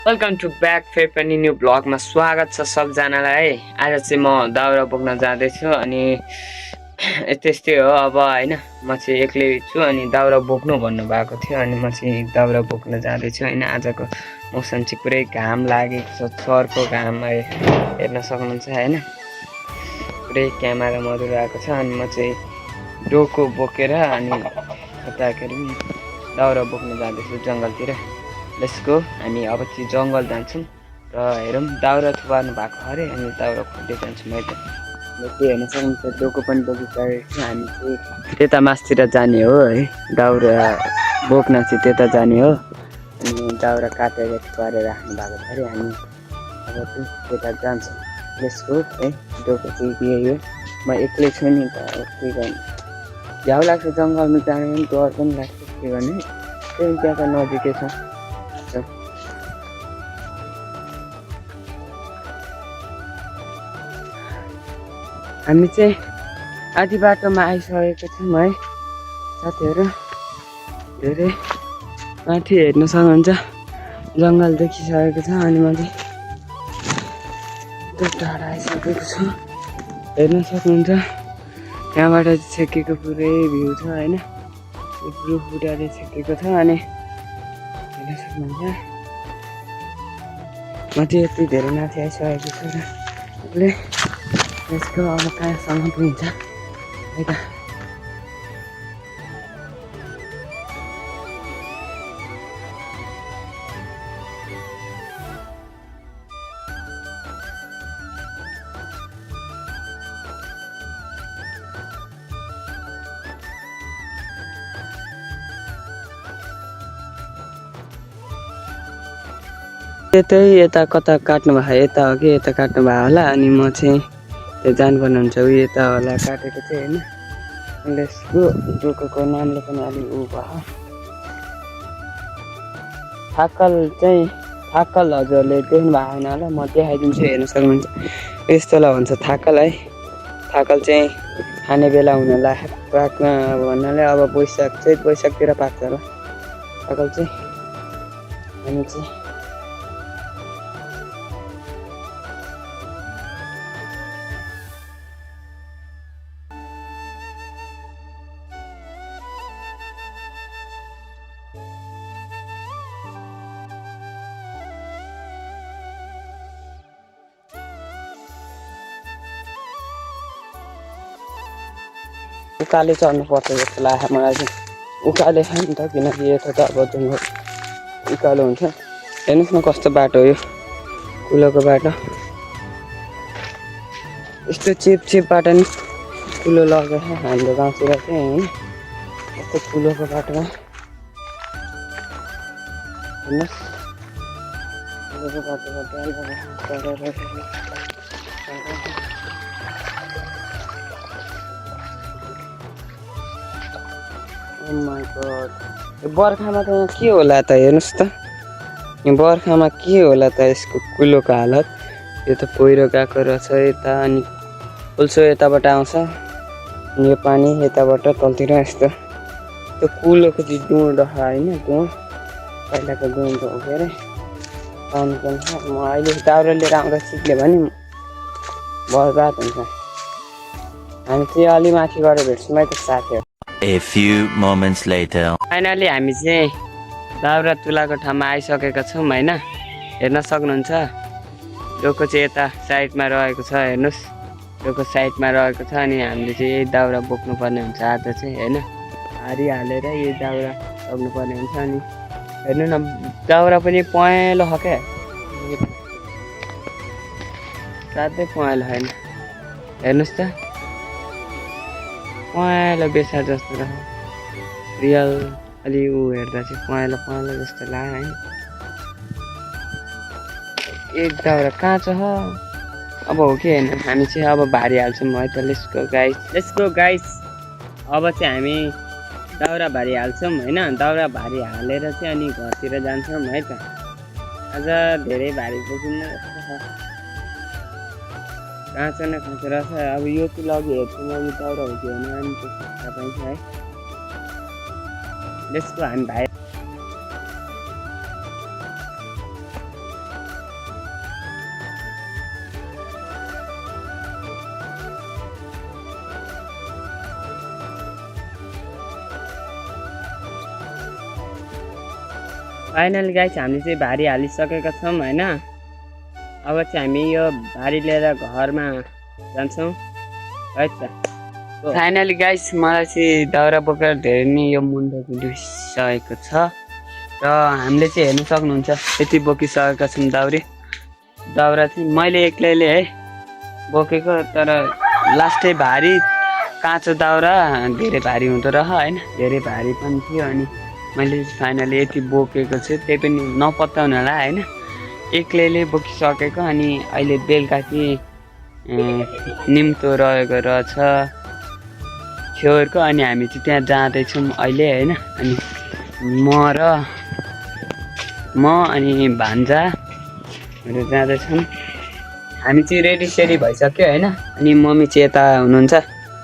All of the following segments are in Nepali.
वेलकम टु ब्याक फेरि पनि न्यू ब्लगमा स्वागत छ सबजनालाई है। आज चाहिँ म दाउरा बोक्न जाँदैछु अनि यस्तै हो अब होइन। म चाहिँ एक्लै छु अनि दाउरा बोक्नु भन्नुभएको थियो अनि म चाहिँ दाउरा बोक्न जाँदैछु होइन। आजको मौसम चाहिँ पुरै घाम लागेको छ, चर्को घाम हेर्न सक्नुहुन्छ होइन। पुरै क्यामेरा मधुर आएको छ अनि म चाहिँ डोको बोकेर अनि यताखेरि दाउरा बोक्न जाँदैछु जङ्गलतिर। Let's go. हामी अब चाहिँ जङ्गल जान्छौँ र हेरौँ दाउरा थुपार्नु भएको अरे अनि दाउरा खोज्दै जान्छौँ है त। त्यो हेर्न सक्नुहुन्छ डोको पनि बोकिसकेको छ। हामी चाहिँ त्यता मासतिर जाने हो है, दाउरा बोक्न चाहिँ त्यता जाने हो। अनि दाउरा काटेर थुपारेर राख्नु भएको छ अरे। हामी अब चाहिँ त्यता जान्छौँ। लेट्स गो है। डोको चाहिँ यही हो, म एक्लै छु नि त के गर्नु, झ्याउ लाग्छ जङ्गलमा जानु पनि, डर पनि लाग्छ के गर्ने। त्यही त्यहाँ त नजिकै छ। हामी चाहिँ आधी बाटोमा आइसकेको छौँ है साथीहरू। धेरै माथि हेर्न सक्नुहुन्छ जङ्गल देखिसकेको छ अनि म चाहिँ त्यो टाढा आइसकेको छु। हेर्न सक्नुहुन्छ त्यहाँबाट चाहिँ छेकेको पुरै भ्यू छ होइन। पुरो बुढाले छेकेको छ अनि हेर्न सक्नुहुन्छ म चाहिँ यति धेरै माथि आइसकेको छु र उसले यसको अब कहाँसम्म पुगिन्छ है त। यता कता काट्नु भएको, यता हो कि यता काट्नु भएको होला। अनि म चाहिँ त्यो जानुपर्ने हुन्छ ऊ यता होला काटेको चाहिँ होइन। उसले यसको डोको नामले पनि अलिक ऊ भयो। थाकल हजुरले देख्नु भएको छैन होला, म देखाइदिन्छु हेर्न सक्नुहुन्छ। यस्तोलाई भन्छ थाकल है। थाकल चाहिँ खाने बेला हुन पाक्न भन्नाले अब चैत वैशाखतिर पाक्छ होला थाकल चाहिँ। हामी चाहिँ उकाले चढ्नुपर्छ जस्तो लाग्यो मलाई चाहिँ। उकाले खानु त, किनकि यता त अब जङ्गल उकालो हुन्छ। हेर्नुहोस् न कस्तो बाटो हो यो, कुलोको बाटो। यस्तो चिप बाटो नि कुलो लगेर हाम्रो गाउँतिर चाहिँ होइन। यस्तो कुलोको बाटोमा हेर्नुहोस्, कुलोको बाटोमा Oh my god, बर्खामा त यहाँ के होला त, हेर्नुहोस् त यो बर्खामा के होला त यसको कुलोको हालत। यो त पहिरो गएको रहेछ यता अनि पुल्सो यताबाट आउँछ अनि यो पानी यताबाट तलतिर यस्तो त्यो कुलोको चाहिँ डुँड होइन। त्यो पहिलाको डुँड हो के अरे, पानी पनि छ। म अहिले दाउरा लिएर आउँदा सिक्यो भने बर्बाद हुन्छ। हामी चाहिँ अलि माथि गएर भेट्छौँ है त साथीहरू। A few moments later. Finally हामी चाहिँ दाउरा तुलाको ठाउँमा आइसकेका छौँ होइन। हेर्न सक्नुहुन्छ डोको चाहिँ यता साइडमा रहेको छ, हेर्नुहोस् डोको साइडमा रहेको छ। अनि हामीले चाहिँ यही दाउरा बोक्नुपर्ने हुन्छ आज चाहिँ होइन। हारी हालेर यही दाउरा बोक्नुपर्ने हुन्छ। अनि हेर्नु न दाउरा पनि पहेँलो छ क्या, साथै पहेँलो होइन। हेर्नुहोस् त पहेँलो बेसार जस्तो रह रियल अलि ऊ हेर्दा चाहिँ पहेँलो जस्तो लाग्यो होइन। एक दाउरा काँचो छ अब हो कि होइन। हामी चाहिँ अब भारी हाल्छौँ है त। Let's go guys. अब चाहिँ हामी दाउरा भारी हाल्छौँ होइन। दाउरा भारी हालेर चाहिँ अनि घरतिर जान्छौँ है त। आज धेरै भारी बोकिन्न जस्तो छ, काँचो न काँचो रहेछ। अब यो चाहिँ लगी हेर्छु म यो दाउरा हो कि होइन अनि त्यसको थाहा पाइन्छ है। Let's go. हामी भाइ फाइनली गाइस हामीले चाहिँ भारी हालिसकेका छौँ होइन। अब चाहिँ हामी यो भारी लिएर घरमा जान्छौँ है त। फाइनली गाइस मलाई चाहिँ दाउरा बोकेर धेरै नै यो मुन्टो दुखिसकेको छ र हामीले चाहिँ हेर्नु सक्नुहुन्छ यति बोकिसकेका छौँ दाउरा चाहिँ मैले एक्लैले है बोकेको, तर लास्टै भारी काँचो दाउरा धेरै भारी हुँदो रह होइन, धेरै भारी पनि थियो। अनि मैले फाइनली यति बोकेको छु, त्यही पनि नपत्याउनु होला होइन, एक्लैले बोकिसकेको। अनि अहिले बेलुका चाहिँ निम्तो रहेको रहेछ छेउको, अनि हामी चाहिँ त्यहाँ जाँदैछौँ अहिले होइन। अनि म अनि भान्जाहरू जाँदैछौँ। हामी चाहिँ रेडी सेडी भइसक्यो होइन। अनि मम्मी चाहिँ यता हुनुहुन्छ,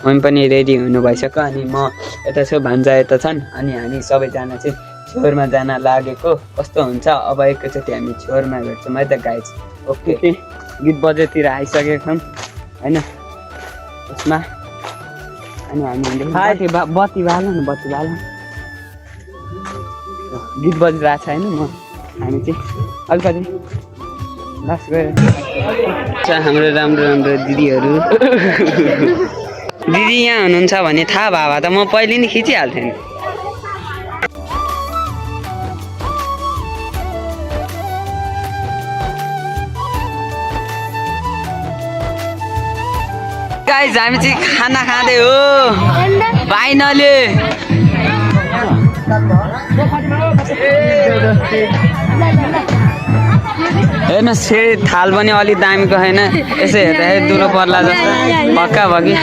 मम्मी पनि रेडी हुनु भइसक्यो। अनि म यता छु, भान्जा यता छन्। अनि हामी सबैजना चाहिँ छेउरमा जान लागेको कस्तो हुन्छ अब एकैचोटि हामी छेउरमा भेट्छौँ है त गाइस। ओके, गीत बजेतिर आइसकेको छौँ होइन उसमा। अनि हामी बत्ती बाल्नु न, बत्ती बाल्नु, गीत बजिरहेको छ होइन। हामी चाहिँ अलिकति लास्ट गएर हाम्रो राम्रो राम्रो दिदीहरू दिदी यहाँ हुनुहुन्छ भने थाहा भए त म पहिले नै खिचिहाल्थेँ नि। गाइस हामी चाहिँ खाना खाँदै हो फाइनली। हेर्नुहोस् फेरि थाल पनि अलिक दामीको छैन, यसो हेर्दाखेरि दुलो पर्ला जस्तो भक्का भगी।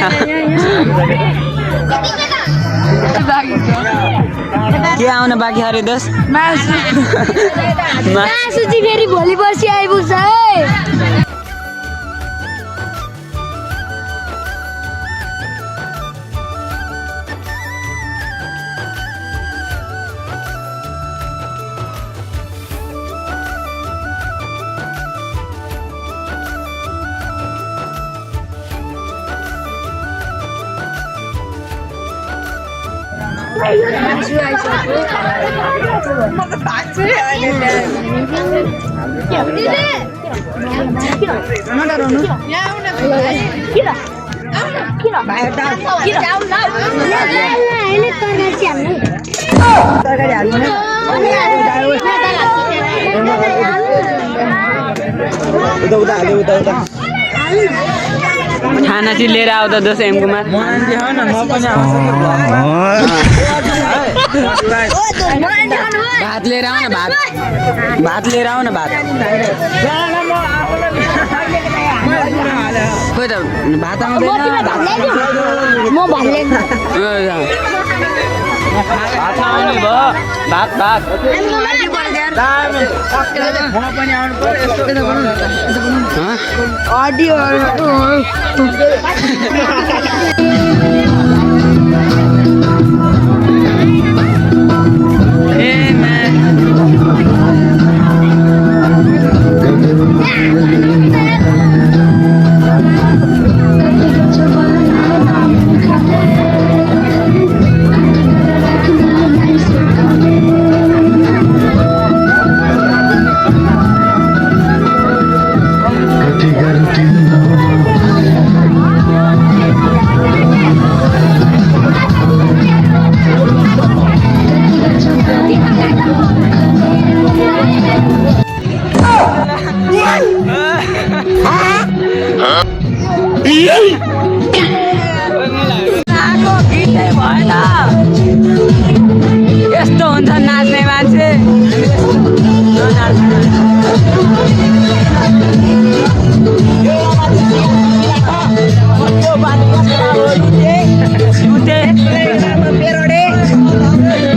के आउनु बाँकी अरे दोष फेरि भोलि पर्सि आइपुग्छ है। खाना चाहिँ लिएर आउँदा दोष एमकोमा भात लिएर आऊ न, भात लिएर आऊ न, भात खोइ त भात आउँदैन। भात आउने भयो, भात भात यस्तो हुन्छ नाच्ने मान्छे।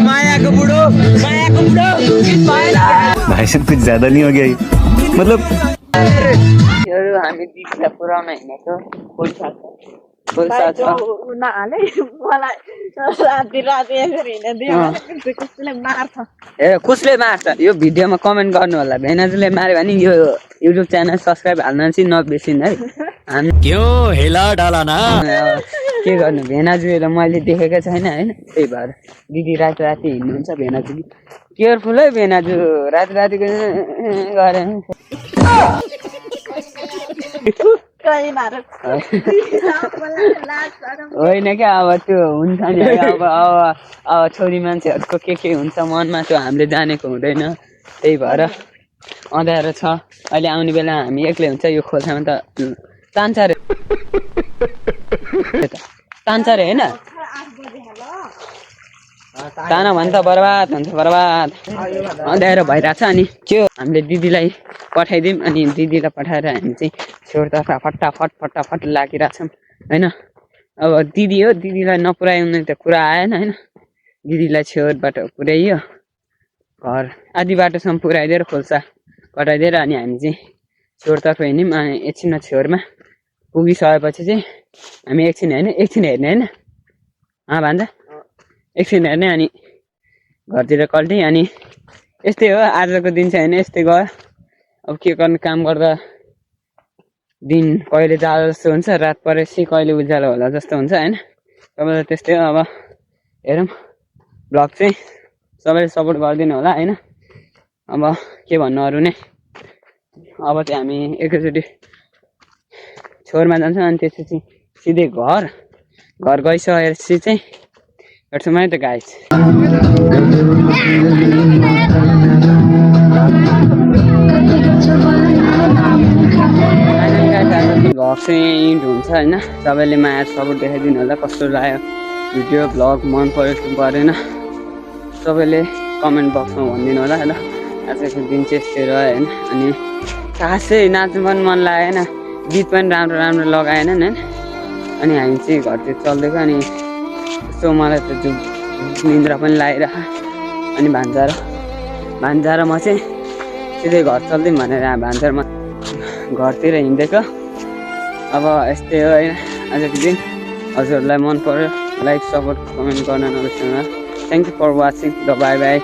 मायाको बुढो भाई साहब कुछ ज्यादा नहीं हो गया ये? मतलब हामी दिदीलाई पुऱ्याउन हिँडेको कसले मार्छ यो भिडियोमा कमेन्ट गर्नु होला। भेनाजुले मार्यो भने यो युट्युब च्यानल सब्सक्राइब हाल्न चाहिँ नबिर्सिनु है। हामी क्यों हिला डाला ना? के गर्नु, भेनाजु र मैले देखेको छैन होइन, त्यही भएर दिदी राति राति हिँड्नुहुन्छ भेनाजु केयरफुल है बेनाजु राति रातिको गरे होइन क्या अब त्यो हुन्छ नि है, अब छोरी मान्छेहरूको के हुन्छ मनमा त्यो हामीले जानेको हुँदैन, त्यही भएर अँध्यारो छ। अहिले आउने बेला हामी एक्लै हुन्छ यो खोल्सामा त तान्छ रे होइन तान भने त बर्बाद हुन्छ बर्बाद अँध्यारो भइरहेछ। अनि त्यो हामीले दिदीलाई पठाइदिउँ अनि दिदीलाई पठाएर हामी चाहिँ छेउतर्फ फटाफट लागिरहेछौँ होइन। अब दिदी हो, दिदीलाई नपुऱ्याउनु त कुरा आएन होइन। दिदीलाई छेउबाट पुर्याइयो, घर आधी बाटोसम्म पुऱ्याइदिएर खोल्सा कटाइदिएर अनि हामी चाहिँ छेउतर्फ हिँड्यौँ। अनि एकछिनमा छेउमा पुगिसकेपछि चाहिँ हामी एकछिन हेर्ने होइन भान्जा एकछिन हेर्ने अनि घरतिर कल्टी। अनि यस्तै हो आजको दिन चाहिँ होइन, यस्तै गयो। अब के गर्नु, काम गर्दा दिन कहिले जाडो जस्तो हुन्छ, रात परेपछि कहिले उज्यालो होला जस्तो हुन्छ होइन। तपाईँलाई त्यस्तै हो। अब हेरौँ ब्लग चाहिँ सबैले सपोर्ट गरिदिनु होला होइन। अब के भन्नु अरू नै, अब चाहिँ हामी एकैचोटि छोरमा जान्छौँ अनि त्यसपछि सिधै घर गइसकेपछि चाहिँ हेर्छौँ है त गाइस। भ्लग चाहिँ हुन्छ होइन। सबैले माया सपोर्ट देखाइदिनु होला। कस्तो लाग्यो भिडियो भ्लग, मन पऱ्यो कि परेन सबैले कमेन्ट बक्समा भनिदिनु होला होइन। आजको दिन चाहिँ यस्तै रह्यो होइन। अनि खासै नाच्नु पनि मन लागेन, गीत पनि राम्रो लगाएनन् होइन। अनि हामी चाहिँ घरतिर चल्दिएको अनि यस्तो मलाई त निन्द्रा पनि लागिरह। अनि भान्जा र म चाहिँ सिधै घर चल्दिउँ भनेर भान्जा र म घरतिर हिँडेको। अब यस्तै हो होइन आजको दिन। हजुरहरूलाई मन पर्यो लाइक सपोर्ट कमेन्ट गर्न नबिर्सनु। Thank you for watching. Bye by.